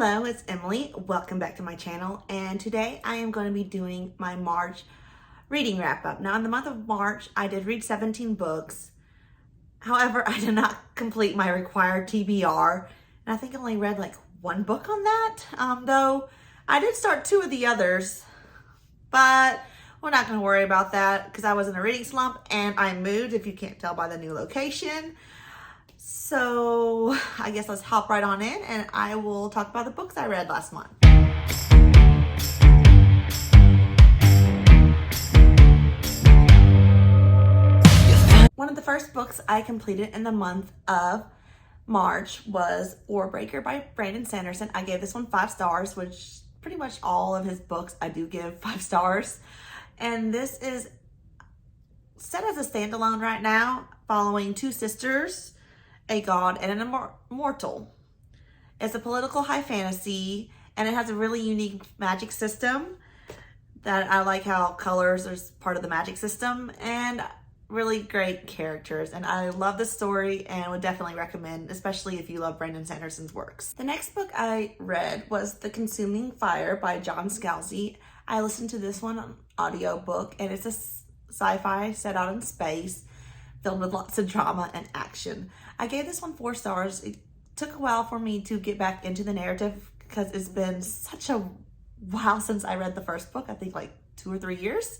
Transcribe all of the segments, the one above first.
Hello, it's Emily. Welcome back to my channel, and today I am going to be doing my March reading wrap up. Now in the month of March, I did read 17 books. However, I did not complete my required TBR, and I think I only read like one book on that, though I did start two of the others, but we're not going to worry about that because I was in a reading slump and I moved, if you can't tell by the new location. So I guess let's hop right on in and I will talk about the books I read last month. One of the first books I completed in the month of March was Warbreaker by Brandon Sanderson. I gave this one 5 stars, which pretty much all of his books I do give 5 stars. And this is set as a standalone right now, following two sisters, a god, and an immortal. It's a political high fantasy, and it has a really unique magic system that I like how colors are part of the magic system, and really great characters. And I love the story and would definitely recommend, especially if you love Brandon Sanderson's works. The next book I read was The Consuming Fire by John Scalzi. I listened to this one on audiobook, and it's a sci-fi set out in space, filled with lots of drama and action. I gave this one 4 stars. It took a while for me to get back into the narrative because it's been such a while since I read the first book. I think like 2 or 3 years.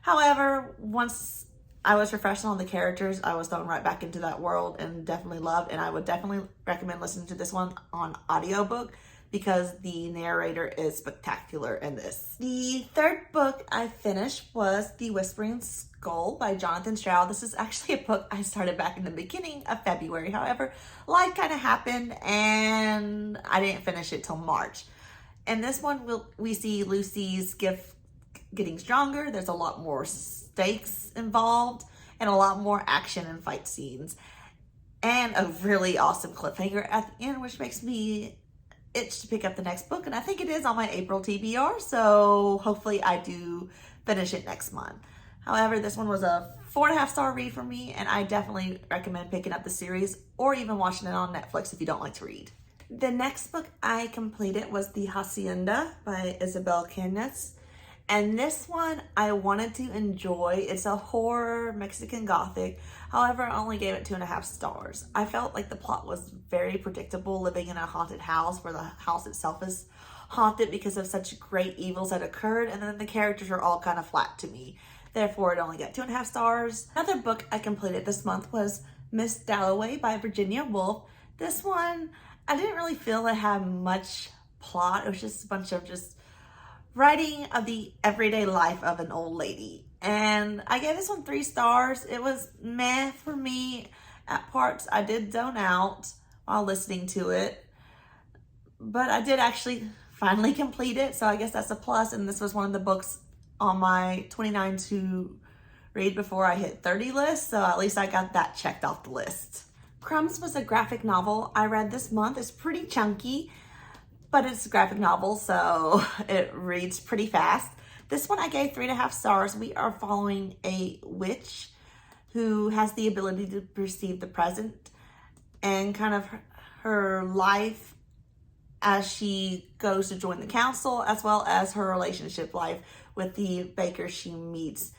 However, once I was refreshed on the characters, I was thrown right back into that world and definitely loved. And I would definitely recommend listening to this one on audiobook because the narrator is spectacular in this. The third book I finished was The Whispering Skull by Jonathan Stroud. This is actually a book I started back in the beginning of February. However, life kind of happened and I didn't finish it till March. And this one, we see Lucy's gift getting stronger. There's a lot more stakes involved and a lot more action and fight scenes. And a really awesome cliffhanger at the end, which makes me itch to pick up the next book. And I think it is on my April TBR, so hopefully I do finish it next month. However, this one was a 4.5 star read for me, and I definitely recommend picking up the series or even watching it on Netflix if you don't like to read. The next book I completed was The Hacienda by Isabel Cañas. And this one I wanted to enjoy. It's a horror Mexican Gothic. However, I only gave it 2.5 stars. I felt like the plot was very predictable, living in a haunted house where the house itself is haunted because of such great evils that occurred. And then the characters are all kind of flat to me. Therefore, it only got 2.5 stars. Another book I completed this month was Miss Dalloway by Virginia Woolf. This one, I didn't really feel it had much plot. It was just a bunch of writing of the everyday life of an old lady. And I gave this one 3 stars. It was meh for me. At parts, I did zone out while listening to it. But I did actually finally complete it, so I guess that's a plus. And this was one of the books on my 29 to read before I hit 30 list, so at least I got that checked off the list. Crumbs was a graphic novel I read this month. It's pretty chunky, but it's a graphic novel, so it reads pretty fast. This one I gave 3.5 stars. We are following a witch who has the ability to perceive the present and kind of her life as she goes to join the council, as well as her relationship life with the baker she meets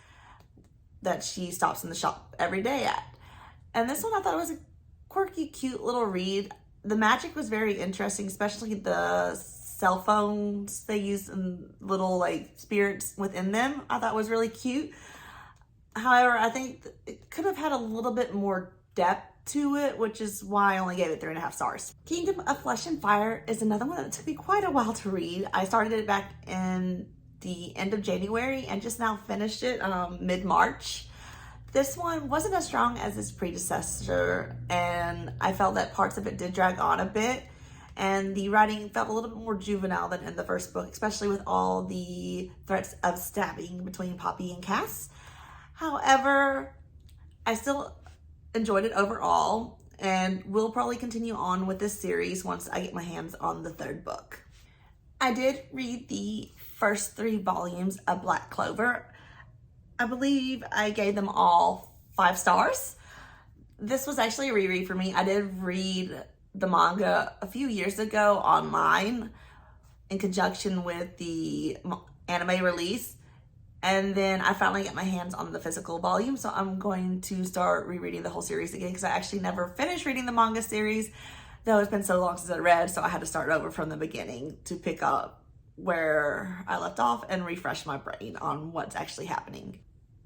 that she stops in the shop every day at. And this one I thought it was a quirky, cute little read. The magic was very interesting, especially the cell phones they use and little like spirits within them. I thought was really cute. However, I think it could have had a little bit more depth to it, which is why I only gave it 3.5 stars. Kingdom of Flesh and Fire is another one that took me quite a while to read. I started it back in the end of January and just now finished it mid-March. This one wasn't as strong as its predecessor, and I felt that parts of it did drag on a bit, and the writing felt a little bit more juvenile than in the first book, especially with all the threats of stabbing between Poppy and Cass. However, I still enjoyed it overall and will probably continue on with this series once I get my hands on the 3rd book. I did read the first 3 volumes of Black Clover. I believe I gave them all 5 stars. This was actually a reread for me. I did read the manga a few years ago online in conjunction with the anime release. And then I finally got my hands on the physical volume, so I'm going to start rereading the whole series again because I actually never finished reading the manga series, though it's been so long since I read, so I had to start over from the beginning to pick up where I left off and refresh my brain on what's actually happening.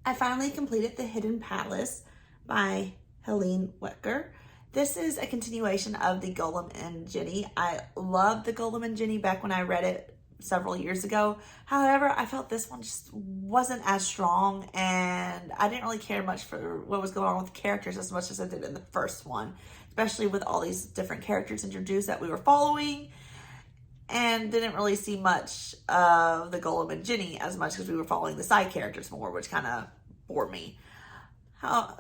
I finally completed The Hidden Palace by Helene Wecker. This is a continuation of the Golem and Jenny. I loved the Golem and Jenny back when I read it several years ago. However, I felt this one just wasn't as strong, and I didn't really care much for what was going on with the characters as much as I did in the first one, especially with all these different characters introduced that we were following, and didn't really see much of the Golem and Jenny as much because we were following the side characters more, which kind of bored me.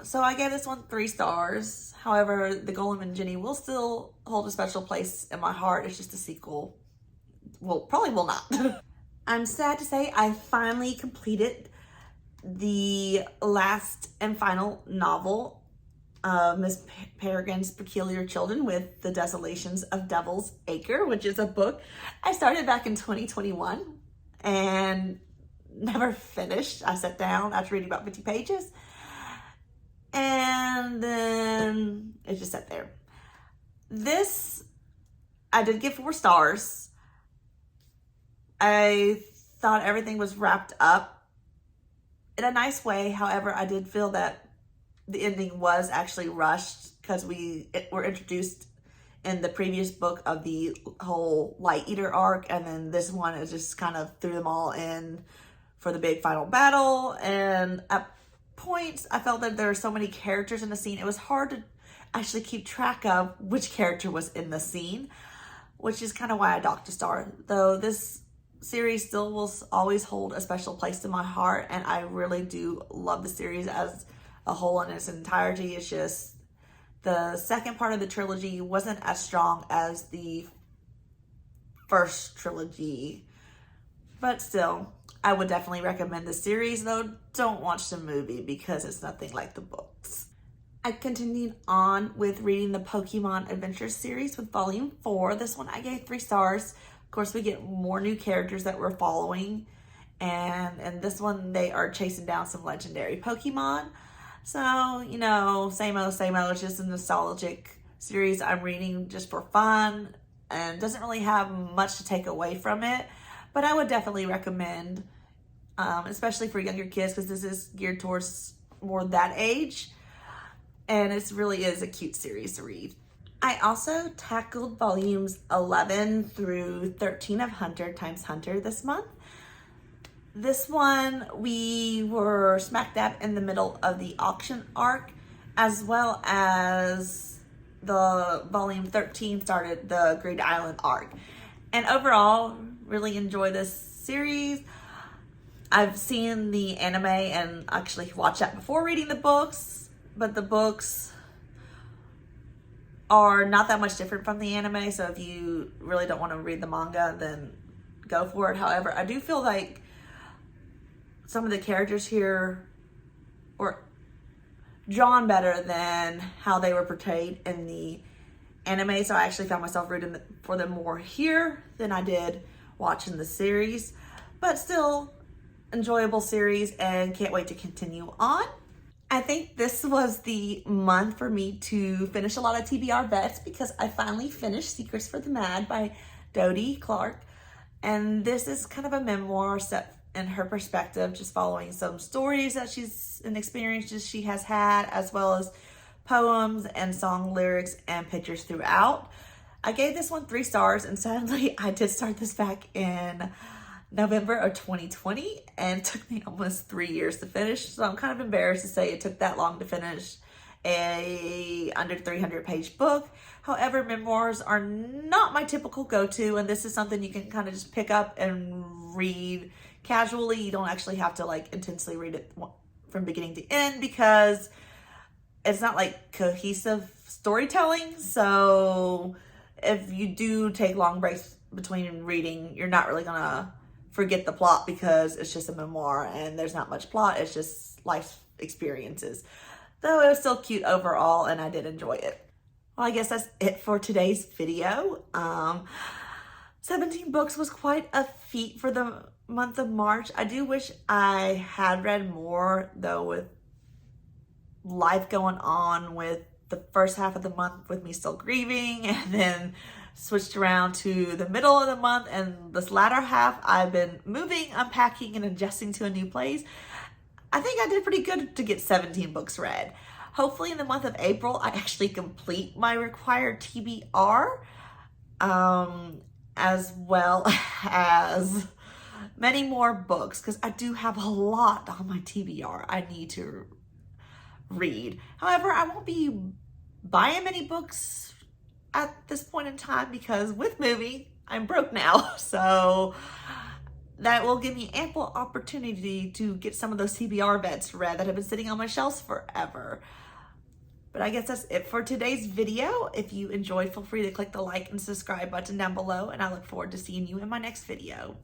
So I gave this one 3 stars. However, the Golem and Jenny will still hold a special place in my heart. It's just a sequel. Well, probably will not. I'm sad to say I finally completed the last and final novel of Miss Peregrine's Peculiar Children with the Desolations of Devil's Acre, which is a book I started back in 2021 and never finished. I sat down after reading about 50 pages and then it just sat there. This, I did give 4 stars. I thought everything was wrapped up in a nice way. However, I did feel that the ending was actually rushed because we were introduced in the previous book of the whole Light Eater arc, and then this one is just kind of threw them all in for the big final battle. And at points, I felt that there were so many characters in the scene, it was hard to actually keep track of which character was in the scene, which is kind of why I docked a star. Though this series still will always hold a special place in my heart, and I really do love the series as a whole in its entirety. It's just the second part of the trilogy wasn't as strong as the first trilogy, but still, I would definitely recommend the series, though don't watch the movie because it's nothing like the books. I continued on with reading the Pokemon Adventures series with volume 4. This one I gave 3 stars. Of course, we get more new characters that we're following, and in this one they are chasing down some legendary Pokemon. So, you know, same old, it's just a nostalgic series I'm reading just for fun and doesn't really have much to take away from it. But I would definitely recommend, especially for younger kids, because this is geared towards more that age. And it really is a cute series to read. I also tackled volumes 11 through 13 of Hunter x Hunter this month. This one, we were smack dab in the middle of the auction arc, as well as the volume 13 started the Great Island arc. And overall, really enjoy this series. I've seen the anime and actually watched that before reading the books, but the books are not that much different from the anime, so if you really don't want to read the manga, then go for it. However, I do feel like some of the characters here were drawn better than how they were portrayed in the anime, so I actually found myself rooting for them more here than I did watching the series. But still, enjoyable series and can't wait to continue on. I think this was the month for me to finish a lot of TBR vets because I finally finished Secrets for the Mad by Dodie Clark. And this is kind of a memoir set in her perspective, just following some stories that she's and experiences she has had, as well as poems and song lyrics and pictures throughout. I gave this one 3 stars, and sadly, I did start this back in November of 2020, and it took me almost 3 years to finish. So I'm kind of embarrassed to say it took that long to finish a under 300 page book. However, memoirs are not my typical go-to, and this is something you can kind of just pick up and read casually. You don't actually have to like intensely read it from beginning to end because it's not like cohesive storytelling. So if you do take long breaks between reading, you're not really gonna forget the plot because it's just a memoir and there's not much plot. It's just life experiences. Though it was still cute overall and I did enjoy it. Well, I guess that's it for today's video. 17 books was quite a feat for the month of March. I do wish I had read more, though, with life going on, with the first half of the month with me still grieving, and then switched around to the middle of the month, and this latter half I've been moving, unpacking, and adjusting to a new place. I think I did pretty good to get 17 books read. Hopefully in the month of April, I actually complete my required TBR, as well as many more books, because I do have a lot on my TBR I need to read. However, I won't be buying many books at this point in time because with moving, I'm broke now. So that will give me ample opportunity to get some of those TBR vets read that have been sitting on my shelves forever. But I guess that's it for today's video. If you enjoyed, feel free to click the like and subscribe button down below, and I look forward to seeing you in my next video.